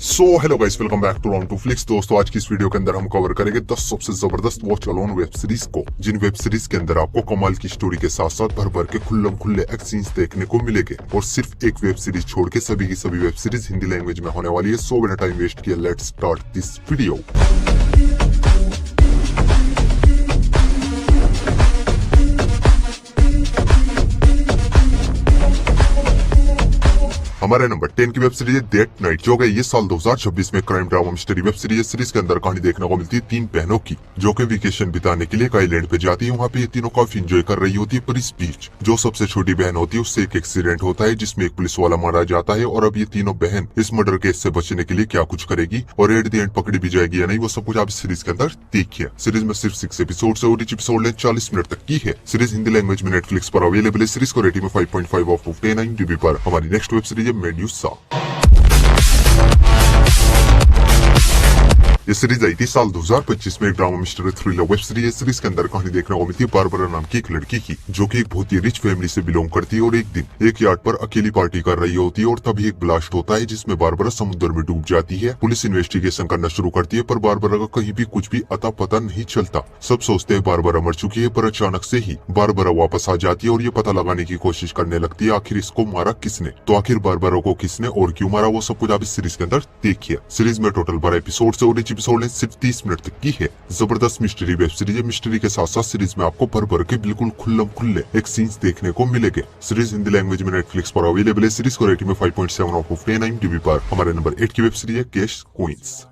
So hello guys, welcome back to round two flicks. दोस्तों, आज की इस वीडियो के अंदर हम कवर करेंगे 10 सबसे जबरदस्त वॉच अलोन वेब सीरीज को, जिन वेब सीरीज के अंदर आपको कमाल की स्टोरी के साथ साथ भर भर के खुल्लम खुल्ले एक्शन सीन्स देखने को मिलेंगे। और सिर्फ एक वेब सीरीज छोड़ के सभी की सभी वेब सीरीज हिंदी लैंग्वेज में होने वाली है। सो बिना टाइम वेस्ट किए लेट्स स्टार्ट दिस वीडियो। हमारे नंबर 10 की वेब सीरीज है डेट नाइट, जो कि ये साल 2026 में crime drama mystery web series है। सीरीज के अंदर कहानी देखने को मिलती है तीन बहनों की, जो कि वेकेशन बिताने के लिए एक आइलैंड पे जाती है। वहाँ पे ये तीनों काफी एंजॉय कर रही होती है, पर इस बीच जो सबसे छोटी बहन होती है उससे एक एक्सीडेंट होता है जिसमें एक पुलिस वाला मारा जाता है। और अब ये तीनों बहन इस मर्डर केस से बचने के लिए क्या कुछ करेगी और एट द एंड पकड़ी भी जाएगी या नहीं, वो सब कुछ आप इस सीरीज के अंदर देखिए। सीरीज में सिर्फ 6 एपिसोड है और each एपिसोड 40 मिनट तक की है। सीरीज हिंदी लैंग्वेज में नेटफ्लिक्स पर अवेलेबल है। सीरीज को रेटिंग में 5.5 आउट ऑफ 10 IMDb पर। हमारी नेक्स्ट वेब सीरीज है मेड्यूसा। ये सीरीज आई थी साल 2025 में। एक drama mystery thriller web series है। सीरीज के अंदर कहानी देखने को मिलती है बारबरा नाम की एक लड़की की, जो कि एक बहुत ही रिच फैमिली से बिलोंग करती है। और एक दिन एक यार्ड पर अकेली पार्टी कर रही होती है और तभी एक ब्लास्ट होता है जिसमें बारबरा समुद्र में डूब जाती है। पुलिस इन्वेस्टिगेशन करना शुरू करती है, पर बारबरा का कहीं भी कुछ भी अता पता नहीं चलता। सब सोचते हैं बारबरा मर चुकी है, पर अचानक से ही बारबरा वापस आ जाती है और ये पता लगाने की कोशिश करने लगती है आखिर इसको मारा किसने। तो आखिर बारबरा को किसने और क्यों मारा, वो सब कुछ आप इस सीरीज के अंदर देखिए। सीरीज में टोटल 12 एपिसोड है और each एपिसोड सिर्फ 30 मिनट तक की है। जबरदस्त मिस्ट्री वेब सीरीज है। मिस्ट्री के साथ साथ सीरीज में आपको भर भर के बिल्कुल खुल्लम खुल्ले एक सीन्स देखने को मिलेंगे। सीरीज हिंदी लैंग्वेज में नेटफ्लिक्स पर अवेलेबल है। सीरीज को रेटिंग में 5.7 आउट ऑफ 10 IMDb पर। हमारे नंबर 8 की वेब सीरीज है केस क्वींस।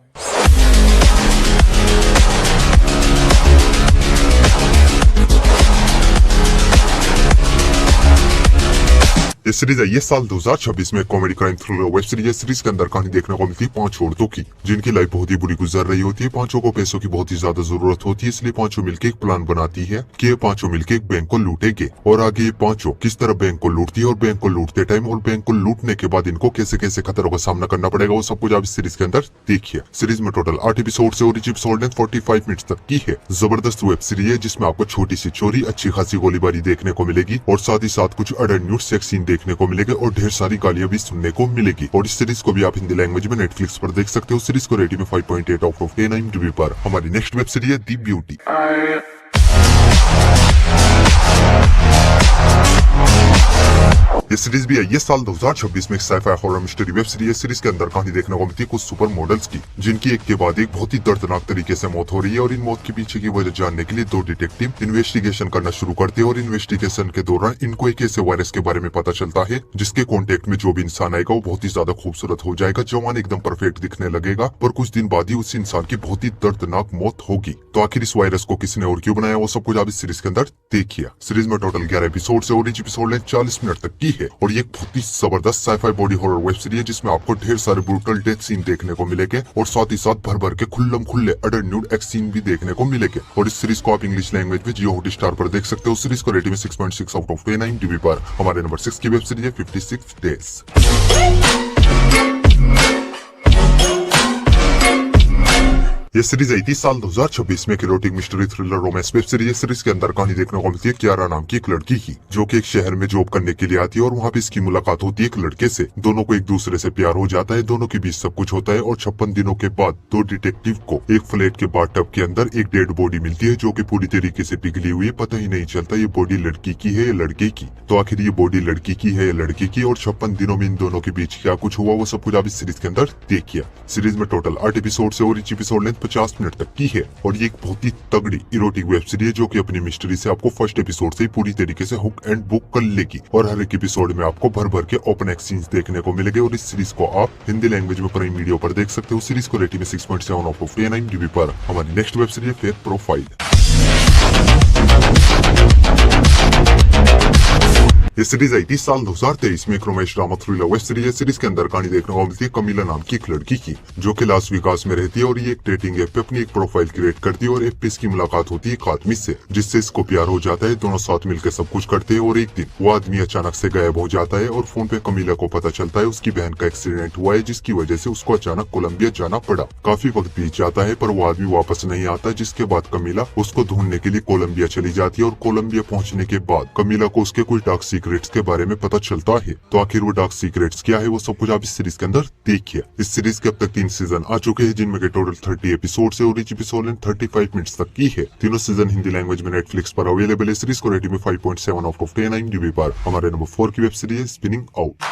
ये सीरीज है ये साल 2026 में comedy crime thriller web series है। सीरीज के अंदर कहानी देखने को मिलती है 5 औरतों की, जिनकी लाइफ बहुत ही बुरी गुजर रही होती है। पांचों को पैसों की बहुत ही ज्यादा जरूरत होती है, इसलिए पांचों मिलकर एक प्लान बनाती है कि ये पांचों मिलकर एक बैंक को लूटेंगे। और आगे ये पांचों किस तरह बैंक को लूटती है और बैंक को लूटते टाइम और बैंक को लूटने के बाद इनको कैसे कैसे खतरों का सामना करना पड़ेगा, वो सब कुछ आप इस सीरीज के अंदर देखिए। सीरीज में टोटल 8 एपिसोड है और each एपिसोड 45 मिनट तक की है। जबरदस्त वेब सीरीज है जिसमें आपको छोटी सी चोरी, अच्छी खासी गोलीबारी देखने को मिलेगी और साथ ही साथ कुछ अडल्ट सेक्स सीन देखने को मिलेगा और ढेर सारी गालियां भी सुनने को मिलेगी। और इस सीरीज को भी आप हिंदी लैंग्वेज में नेटफ्लिक्स पर देख सकते हो। सीरीज को रेटिंग में 5.8 आउट ऑफ 10 IMDb पर। हमारी नेक्स्ट वेब सीरीज है दी ब्यूटी। ये सीरीज भी है ये साल 2026 में एक scifi horror mystery web series है। सीरीज के अंदर कहानी देखने को मिलती है कुछ सुपर मॉडल्स की, जिनकी एक के बाद एक बहुत ही दर्दनाक तरीके से मौत हो रही है। और इन मौत के पीछे की वजह जानने के लिए 2 डिटेक्टिव इन्वेस्टिगेशन करना शुरू करते हैं। और इन्वेस्टिगेशन के दौरान इनको एक ऐसे वायरस के बारे में पता चलता है जिसके कॉन्टेक्ट में जो भी इंसान आएगा वो बहुत ही ज्यादा खूबसूरत हो जाएगा, जवान एकदम परफेक्ट दिखने लगेगा, पर कुछ दिन बाद ही उस इंसान की बहुत ही दर्दनाक मौत होगी। तो आखिर इस वायरस को किसने और क्यों बनाया, वो सब कुछ आप इस सीरीज के अंदर देखिए। सीरीज में टोटल 11 एपिसोड है और each एपिसोड 40 मिनट तक की है। और ये बहुत ही जबरदस्त scifi body horror web series है जिसमें आपको ढेर सारे ब्रूटल डेथ सीन देखने को मिलेंगे और साथ ही साथ भर भर के खुल्लम खुल्ले अडल्ट न्यूड एक्स सीन भी देखने को मिलेंगे। और इस सीरीज को आप इंग्लिश लैंग्वेज में जियो हॉटस्टार पर देख सकते हो। सीरीज को रेटिंग में 6.6 आउट ऑफ 10 IMDb पर। हमारे नंबर 6 की वेब सीरीज है 56 डेज। ये सीरीज आई थी साल 2026 में erotic mystery thriller romance web series है। सीरीज के अंदर कहानी देखने को मिलती है कियारा नाम की एक लड़की की, जो कि एक शहर में जॉब करने के लिए आती है और वहाँ पे इसकी मुलाकात होती है एक लड़के से। दोनों को एक दूसरे से प्यार हो जाता है, दोनों के बीच सब कुछ होता है। और 56 दिनों के बाद 2 डिटेक्टिव को एक फ्लैट के बाथटब के अंदर एक डेड बॉडी मिलती है, जो कि पूरी तरीके से पिघली हुई है। पता ही नहीं चलता ये बॉडी लड़की की है या लड़के की। तो आखिर ये बॉडी लड़की की है या लड़के की और 56 दिनों में इन दोनों के बीच क्या कुछ हुआ, वो सब कुछ आप इस सीरीज के अंदर देखिए। सीरीज में टोटल 8 एपिसोड है और each एपिसोड 50 मिनट तक की है। और ये एक बहुत ही तगड़ी इरोटिक वेब सीरीज है, जो कि अपनी मिस्ट्री से आपको फर्स्ट एपिसोड से ही पूरी तरीके से हुक एंड बुक कर लेगी। और हर एक एपिसोड में आपको भर भर के ओपन एक्स सीन्स देखने को मिलेंगे। और इस सीरीज को आप हिंदी लैंग्वेज में प्राइम वीडियो पर देख सकते हो। सीरीज को रेटिंग में 6.7 आउट ऑफ 10 IMDb पर। हमारी नेक्स्ट वेब सीरीज है फेक प्रोफाइल। ये सीरीज आई थी साल 2023 में एक romance drama thriller web series है। सीरीज के अंदर कहानी देखने को मिलती है कमीला नाम की एक लड़की की, जो कि लास वेगास में रहती है। और ये एक डेटिंग ऐप पे अपनी एक प्रोफाइल क्रिएट करती है और ऐप पे इसकी मुलाकात होती है एक आदमी से, जिससे इसको प्यार हो जाता है। दोनों साथ मिलकर सब कुछ करते हैं और एक दिन वो आदमी अचानक से गायब हो जाता है। और फोन पे कमीला को पता चलता है उसकी बहन का एक्सीडेंट हुआ है, जिसकी वजह से उसको अचानक कोलंबिया जाना पड़ा। काफी वक्त बीत जाता है पर वो आदमी वापस नहीं आता, जिसके बाद कमीला उसको ढूंढने के लिए कोलंबिया चली जाती है। और कोलंबिया पहुंचने के बाद कमीला को उसके कुछ डार्क सीक्रेट सीक्रेट्स के बारे में पता चलता है। तो आखिर वो डार्क सीक्रेट्स क्या है, वो सब कुछ आप इस सीरीज के अंदर देखिए। इस सीरीज के अब तक 3 सीजन आ चुके हैं, जिनमें के टोटल 30 एपिसोड है और ईच एपिसोड लेंथ 35 मिनट्स तक की है। तीनों सीजन हिंदी लैंग्वेज में नेटफ्लिक्स पर अवेलेबल है। सीरीज को रेटिंग में 5.7 आउट ऑफ 10 IMDb पर। हमारे नंबर 4 की वेब सीरीज है स्पिनिंग आउट।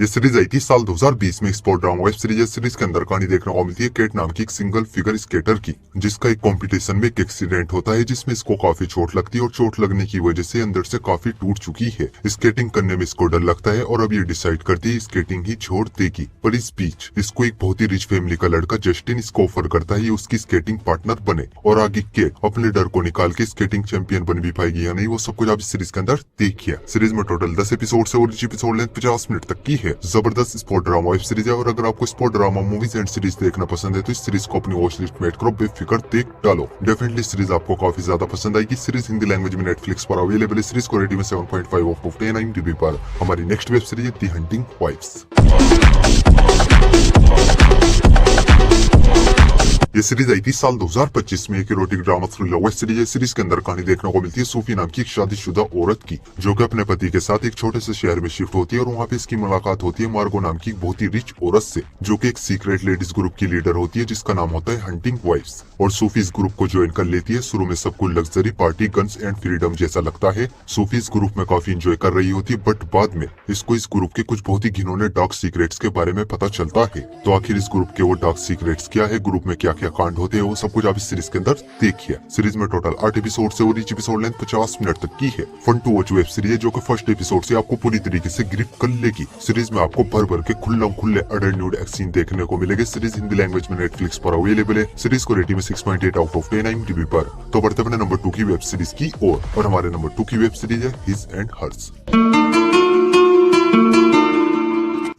ये सीरीज आई थी साल 2020 में। स्पोर्ट ड्रामा वेब सीरीज है। सीरीज के अंदर कहानी देखने को मिलती है केट नाम की एक सिंगल फिगर स्केटर की, जिसका एक कंपटीशन में एक एक्सीडेंट होता है, जिसमें इसको काफी चोट लगती है और चोट लगने की वजह से अंदर से काफी टूट चुकी है। स्केटिंग करने में इसको डर लगता है और अब ये डिसाइड करती है स्केटिंग ही छोड़ देगी। पर इस बीच इसको एक बहुत ही रिच फैमिली का लड़का जस्टिन इसको ऑफर करता है ये उसकी स्केटिंग पार्टनर बने, और आगे केट अपने डर को निकाल के स्केटिंग चैंपियन बन भी पाएगी या नहीं, वो सब कुछ आप इस सीरीज के अंदर देखिए। सीरीज में टोटल 10 एपिसोड है और ईच एपिसोड लेंथ 50 मिनट तक की है। जबरदस्त स्पोर्ट ड्रामा वेब सीरीज है, और अगर आपको sport drama movies and series देखना पसंद है तो इस सीरीज को अपनी वॉच लिस्ट में ऐड करो, बेफिक्र देख डालो। डेफिनेटली सीरीज आपको काफी ज्यादा पसंद आएगी। सीरीज हिंदी लैंग्वेज में नेटफ्लिक्स पर अवेलेबल है। सीरीज को रेटिंग में 7.5 आउट ऑफ 10 IMDb पर। हमारी नेक्स्ट वेब सीरीज है द हंटिंग वाइफ्स। ये सीरीज आई थी साल 2025 में। एक erotic drama thriller web series है। सीरीज के अंदर कहानी देखने को मिलती है सूफी नाम की एक शादीशुदा औरत की, जो कि अपने पति के साथ एक छोटे से शहर में शिफ्ट होती है, और वहाँ पे इसकी मुलाकात होती है मार्गो नाम की एक बहुत ही रिच औरत से, जो कि एक सीक्रेट लेडीज ग्रुप की लीडर होती है, जिसका नाम होता है हंटिंग वाइफ्स। और सूफी इस ग्रुप को ज्वाइन कर लेती है। शुरू में सब कुछ luxury, party, guns and freedom जैसा लगता है। सूफी इस ग्रुप में काफी एंजॉय कर रही होती है, बट बाद में इसको इस ग्रुप के कुछ बहुत ही घिनौने डार्क सीक्रेट्स के बारे में पता चलता है। तो आखिर इस ग्रुप के वो डार्क सीक्रेट्स क्या है, ग्रुप में क्या क्या कांड होते हैं, वो सब कुछ आप इस सीरीज के अंदर देखिए। सीरीज में टोटल 8 एपिसोड है और ईच एपिसोड लेंथ 50 मिनट तक की है। Fun to watch web series है, जो कि फर्स्ट एपिसोड से आपको पूरी तरीके से ग्रिप कर लेगी। सीरीज में आपको भर भर के खुले अडल्ट न्यूड एक्शन देखने को मिलेंगे। सीरीज हिंदी लैंग्वेज में नेटफ्लिक्स पर अवेलेबल है। सीरीज को रेटिंग में 6.8 आउट ऑफ 10 IMDb पर। तो बढ़ते अपने नंबर 2 की वेब सीरीज की और हमारे नंबर 2 की वेब सीरीज है हिज एंड हर्स।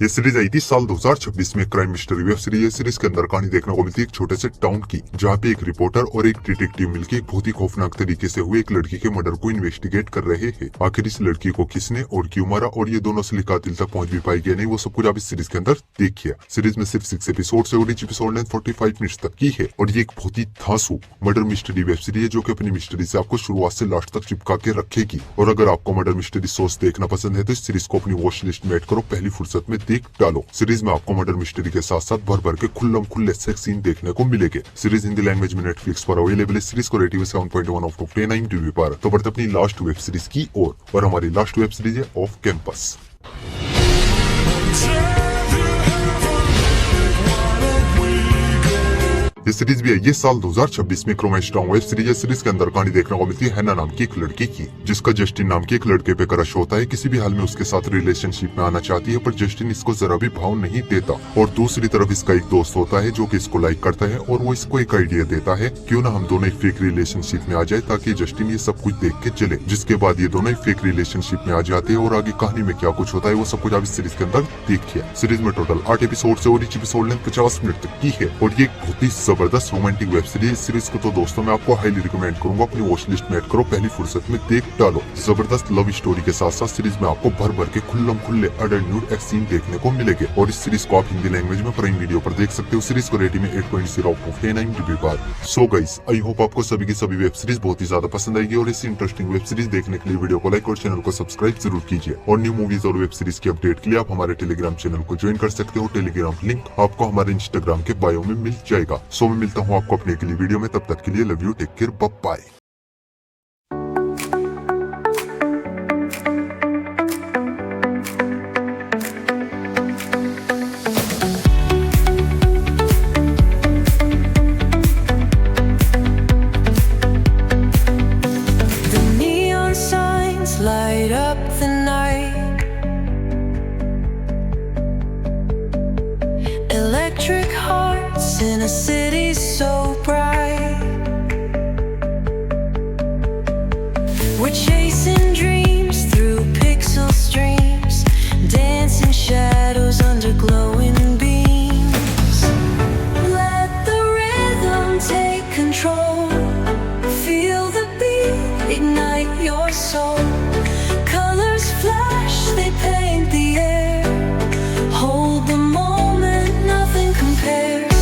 ये सीरीज आई थी साल 2026 में। क्राइम मिस्ट्री वेब सीरीज है। सीरीज के अंदर कहानी देखने को मिलती है एक छोटे से टाउन की, जहाँ पे एक रिपोर्टर और एक डिटेक्टिव मिलकर एक बहुत ही खौफनाक तरीके से हुए एक लड़की के मर्डर को इन्वेस्टिगेट कर रहे हैं। आखिर इस लड़की को किसने और क्यों मारा, और ये दोनों असली कातिल तक पहुंच भी पाएगी नहीं, वो सब कुछ आप इस सीरीज के अंदर देखिए। सीरीज में सिर्फ 6 एपिसोड है और ईच एपिसोड लेंथ 45 मिनट तक की है, और ये एक बहुत ही धांसू मर्डर मिस्ट्री वेब सीरीज है, जो कि अपनी मिस्ट्री से आपको शुरुआत से लास्ट तक चिपका के रखेगी। और अगर आपको मर्डर मिस्ट्री सोच देखना पसंद है तो इस सीरीज को अपनी वॉच लिस्ट में ऐड करो, पहली फुर्सत में देख डालो। सीरीज में आपको मर्डर मिस्ट्री के साथ साथ भर भर के खुले सेक्स सीन देखने को मिलेंगे। सीरीज हिंदी लैंग्वेज में नेटफ्लिक्स पर अवेलेबल है। सीरीज को रेटिंग 7.1 आउट ऑफ 10 IMDb पर। तो बढ़ते अपनी लास्ट वेब सीरीज की और हमारी लास्ट वेब सीरीज है ऑफ कैंपस। ये सीरीज भी है ये साल 2026 में। क्रोमेश टाउन वेब सीरीज है। सीरीज के अंदर कहानी देखने को मिलती है हैना नाम की एक लड़की की, जिसका जस्टिन नाम के एक लड़के पे क्रश होता है। किसी भी हाल में उसके साथ रिलेशनशिप में आना चाहती है, पर जस्टिन इसको जरा भी भाव नहीं देता। और दूसरी तरफ इसका एक दोस्त होता है जो कि इसको लाइक करता है, और वो इसको एक आइडिया देता है, क्यों ना हम दोनों एक फेक रिलेशनशिप में आ जाए, ताकि जस्टिन ये सब कुछ देख के चले। जिसके बाद ये दोनों एक फेक रिलेशनशिप में आ जाते हैं, और आगे कहानी में क्या कुछ होता है वो सब कुछ आप इस सीरीज के अंदर देखिए। सीरीज में टोटल 8 एपिसोड है और ईच एपिसोड लेंथ 50 मिनट तक की है, और ये बहुत ही जबरदस्त रोमांटिक वेब सीरीज। इस सीरीज को तो दोस्तों मैं आपको हाईली रिकमेंड करूंगा, अपनी वॉच लिस्ट में ऐड करो, पहली फुर्सत में देख डालो। जबरदस्त लव स्टोरी के साथ साथ सीरीज में आपको भर भर के खुले अडल्ट न्यूड एक्स सीन देखने को मिलेंगे, और इस सीरीज को आप हिंदी लैंग्वेज में प्राइम वीडियो पर देख सकते हो। सीरीज को रेटिंग में 8.0 आउट ऑफ 10 IMDb पर। सो गाइस, आई होप आपको सभी की सभी वेब सीरीज बहुत ही ज्यादा पसंद आएगी, और इसी इंटरेस्टिंग वेब सीरीज देखने के लिए वीडियो को लाइक और चैनल को सब्सक्राइब जरूर कीजिए। और न्यू मूवीज और वेब सीरीज की अपडेट के लिए आप हमारे टेलीग्राम चैनल को ज्वाइन कर सकते हो। टेलीग्राम लिंक आपको हमारे इंस्टाग्राम के बायो में मिल जाएगा। सो मैं मिलता हूँ आपको अपने अगली वीडियो में, तब तक के लिए love you, take care, bye bye. Light up the night, electric hearts in a city so bright. We're chasing dreams through pixel streams, dancing shadows under glowing beams. Let the rhythm take control, feel the beat, ignite your soul. Colors flash, they paint the air. Hold the moment, nothing compares.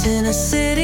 in a city